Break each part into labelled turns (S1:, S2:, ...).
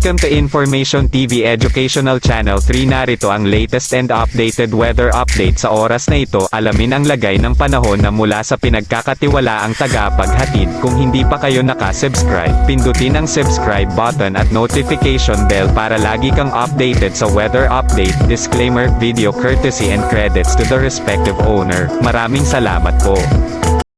S1: Welcome to Information TV Educational Channel 3. Narito ang latest and updated weather update sa oras na ito. Alamin ang lagay ng panahon na mula sa pinagkakatiwalaang tagapaghatid. Kung hindi pa kayo nakasubscribe, pindutin ang subscribe button at notification bell para lagi kang updated sa weather update. Disclaimer, video courtesy and credits to the respective owner. Maraming salamat po.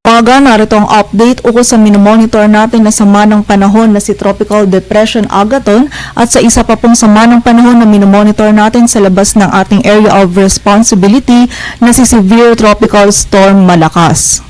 S2: Narito ang update ukol sa minomonitor natin na sama ng panahon na si Tropical Depression Agaton at sa isa pa pong sama ng panahon na minomonitor natin sa labas ng ating area of responsibility na si Severe Tropical Storm Malakas.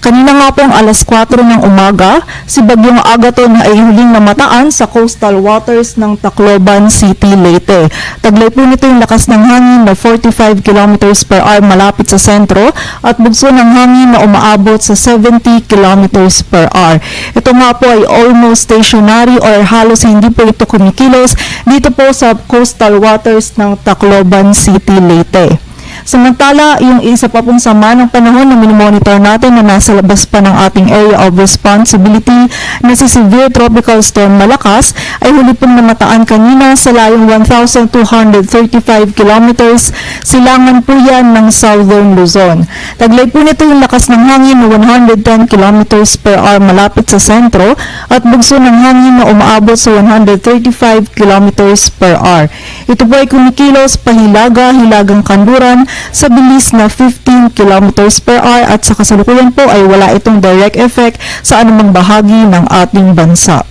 S2: Kanina nga pong alas 4 ng umaga, si Bagyong Agaton ay huling namataan sa coastal waters ng Tacloban City, Leyte. Taglay po nito yung lakas ng hangin na 45 km per hour malapit sa sentro at bugso ng hangin na umaabot sa 70 km per hour. Ito nga po ay almost stationary or halos hindi po ito kumikilos dito po sa coastal waters ng Tacloban City, Leyte. Samantala, yung isa pa pong sama ng panahon na minomonitor natin na nasa labas pa ng ating area of responsibility na si Severe Tropical Storm Malakas ay huli pong namataan kanina sa layong 1,235 kilometers silangan po yan ng Southern Luzon. Taglay po nito yung lakas ng hangin na 110 kilometers per hour malapit sa sentro at bugso ng hangin na umaabot sa 135 kilometers per hour. Ito po ay kumikilos pahilaga-hilagang kanluran sa bilis na 15 km per hour at sa kasalukuyan po ay wala itong direct effect sa anumang bahagi ng ating bansa.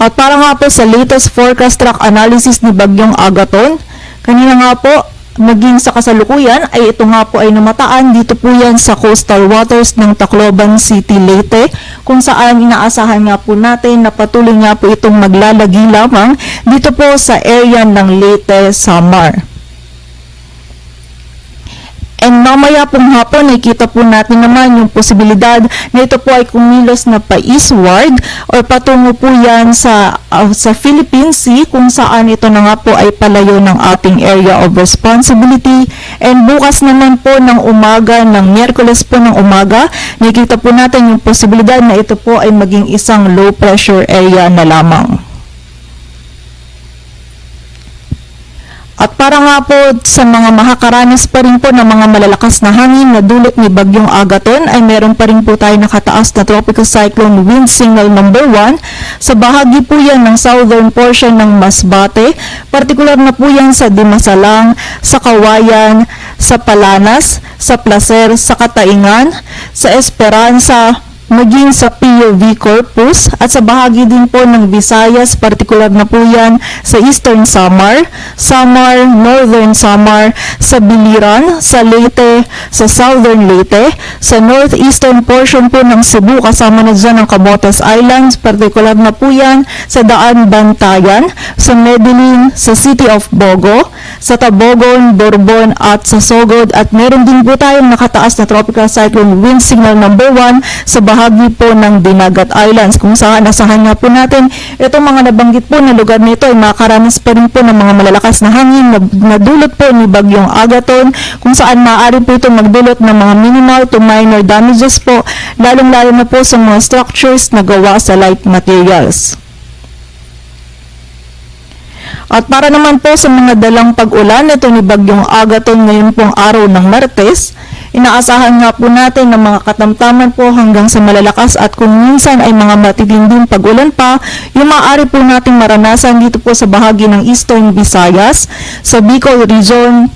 S2: At para nga po sa latest forecast track analysis ni Bagyong Agaton, kanina nga po maging sa kasalukuyan ay ito nga po ay namataan dito po yan sa coastal waters ng Tacloban City, Leyte, kung saan inaasahan nga po natin na patuloy nga po itong maglalagi lamang dito po sa area ng Leyte, Samar. And mamaya pong hapon, nakikita po natin naman yung posibilidad na ito po ay kumilos na pa-eastward or patungo po yan sa Philippine Sea kung saan ito na nga po ay palayo ng ating area of responsibility. And bukas naman po ng umaga, ng Miyerkules po ng umaga, nakikita po natin yung posibilidad na ito po ay maging isang low pressure area na lamang. At para nga po sa mga makakaranas pa rin po ng mga malalakas na hangin na dulot ni Bagyong Agaton ay meron pa rin po tayo nakataas na tropical cyclone wind signal number 1 sa bahagi po yan ng southern portion ng Masbate, partikular na po yan sa Dimasalang, sa Kawayan, sa Palanas, sa Placer, sa Kataingan, sa Esperanza, maging sa POV Corpus at sa bahagi din po ng Visayas, partikular na po yan sa Eastern Samar, Northern Samar, sa Biliran, sa Leyte, sa Southern Leyte, sa northeastern portion po ng Cebu kasama na dyan ang Camotes Islands, partikular na po yan sa Daan Bantayan, sa Medellin, sa City of Bogo, sa Tabogon, Borbon at sa Sogod at meron din po tayong nakataas na tropical cyclone wind signal number 1 sa bahagi po ng Dinagat Islands kung saan asahan nga po natin itong mga nabanggit po na lugar nito ay makaranas pa rin po ng mga malalakas na hangin na dulot po ni Bagyong Agaton kung saan maaari po ito magdulot ng mga minimal to minor damages po lalong-lalo na po sa mga structures na gawa sa light materials. At para naman po sa mga dalang pag-ulan ito ni Bagyong Agaton ngayon pong araw ng Martes, inaasahan nga po natin ng mga katamtaman po hanggang sa malalakas at kung minsan ay mga matitinding pag-ulan pa, yung maaari po nating maranasan dito po sa bahagi ng Eastern Visayas, sa Bicol Region,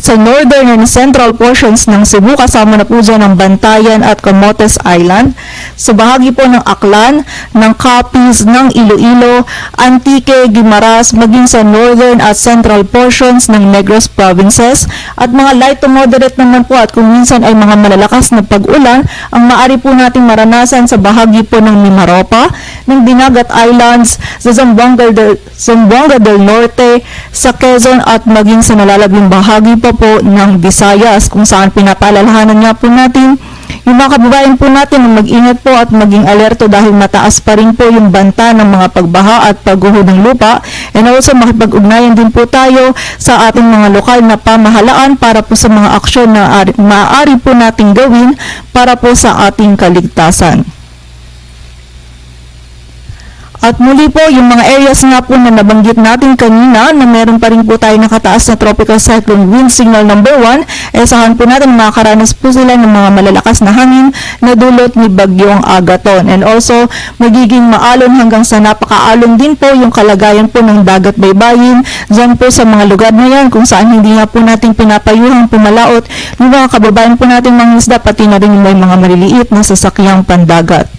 S2: sa northern and central portions ng Cebu kasama na po dyan ang Bantayan at Camotes Island, sa bahagi po ng Aklan, ng Capiz, ng Iloilo, Antique, Guimaras, maging sa northern at central portions ng Negros provinces at mga light to moderate naman po at kung minsan ay mga malalakas na pag-ulan ang maaari po nating maranasan sa bahagi po ng Mimaropa, ng Dinagat Islands, sa Zamboanga del Norte, sa Quezon at maging sa nalalabing bahagi pa po ng Visayas kung saan pinapaalalahanan nga po natin yung mga kababayan po natin na mag-ingat po at maging alerto dahil mataas pa rin po yung banta ng mga pagbaha at pagguho ng lupa and also makipag-ugnayan din po tayo sa ating mga lokal na pamahalaan para po sa mga aksyon na maaari po nating gawin para po sa ating kaligtasan. At muli po, yung mga areas nga po na nabanggit natin kanina na meron pa rin po tayo nakataas na tropical cyclone wind signal number 1, asahan po natin makakaranas po sila ng mga malalakas na hangin na dulot ni Bagyong Agaton. And also, magiging maalon hanggang sa napakaalon din po yung kalagayan po ng dagat baybayin dyan po sa mga lugar na yan kung saan hindi nga po natin pinapayuhang pumalaot yung mga kababayan po natin mga isda pati na rin yung may mga maliliit na sasakyang pandagat.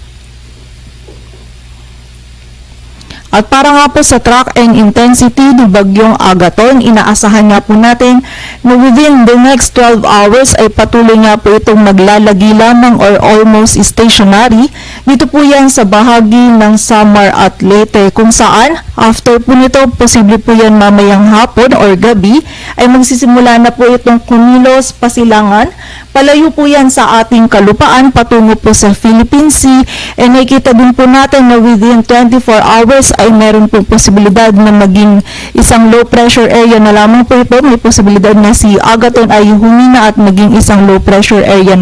S2: At para nga po sa track and intensity ni Bagyong Agaton, inaasahan nga po natin na within the next 12 hours ay patuloy nga po itong maglalagi lamang or almost stationary. Dito po yan sa bahagi ng Samar at Leyte kung saan after po nito, posible po yan mamayang hapon or gabi ay magsisimula na po itong kumilos pasilangan. Palayo po yan sa ating kalupaan patungo po sa Philippine Sea and nakikita din po natin na within 24 hours ay meron po posibilidad na maging isang low pressure area na lamang po ito. May posibilidad na si Agaton ay humina at maging isang low pressure area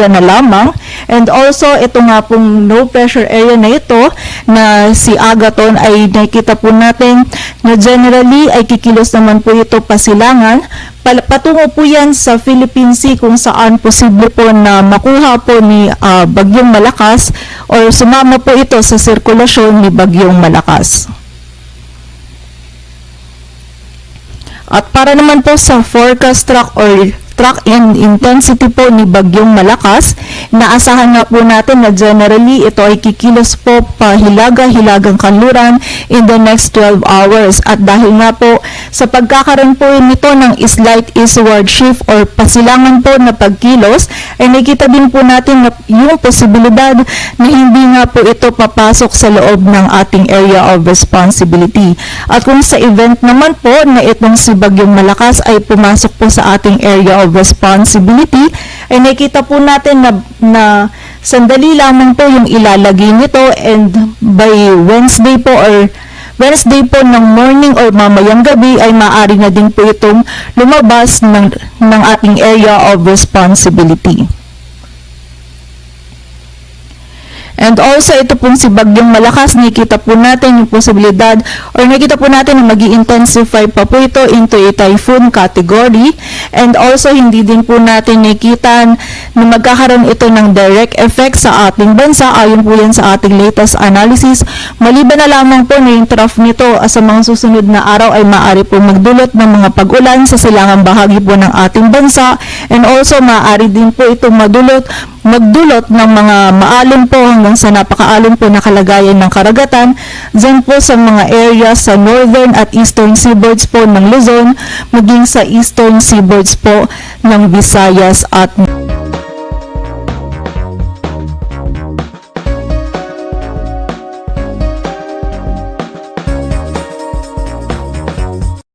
S2: na lamang. And also ito nga pong low pressure area na ito na si Agaton ay nakikita po natin na generally ay kikilos naman po ito pasilangan. Patungo po yan sa Philippine Sea kung saan posible po na makuha po ni Bagyong Malakas or sumama po ito sa sirkulasyon ni Bagyong Malakas. At para naman po sa forecast track or track and intensity po ni Bagyong Malakas, naasahan nga po natin na generally ito ay kikilos po pa hilaga-hilagang kanluran in the next 12 hours. At dahil nga po sa pagkakaroon po nito ng slight eastward shift or pasilangan po na pagkilos, ay nakita din po natin na yung posibilidad na hindi nga po ito papasok sa loob ng ating area of responsibility. At kung sa event naman po na itong si Bagyong Malakas ay pumasok po sa ating area of responsibility, ay nakita po natin na sandali lamang po yung ilalagay nito and by Wednesday po ng morning or mamayang gabi ay maaari na din po itong lumabas ng ating area of responsibility. And also, ito pong si Bagyong Malakas, nakita po natin yung posibilidad or nakita po natin na mag-i-intensify pa po ito into a typhoon category. And also, hindi din po natin nakita na magkakaroon ito ng direct effect sa ating bansa. Ayon po yan sa ating latest analysis. Maliban na lamang po na yung trough nito sa mga susunod na araw ay maaari po magdulot ng mga pag-ulan sa silangang bahagi po ng ating bansa. And also, maaari din po ito magdulot ng mga maalon po hanggang sa napakaalon po na kalagayan ng karagatan dyan po sa mga areas sa northern at eastern seaboards po ng Luzon maging sa eastern seaboards po ng Visayas at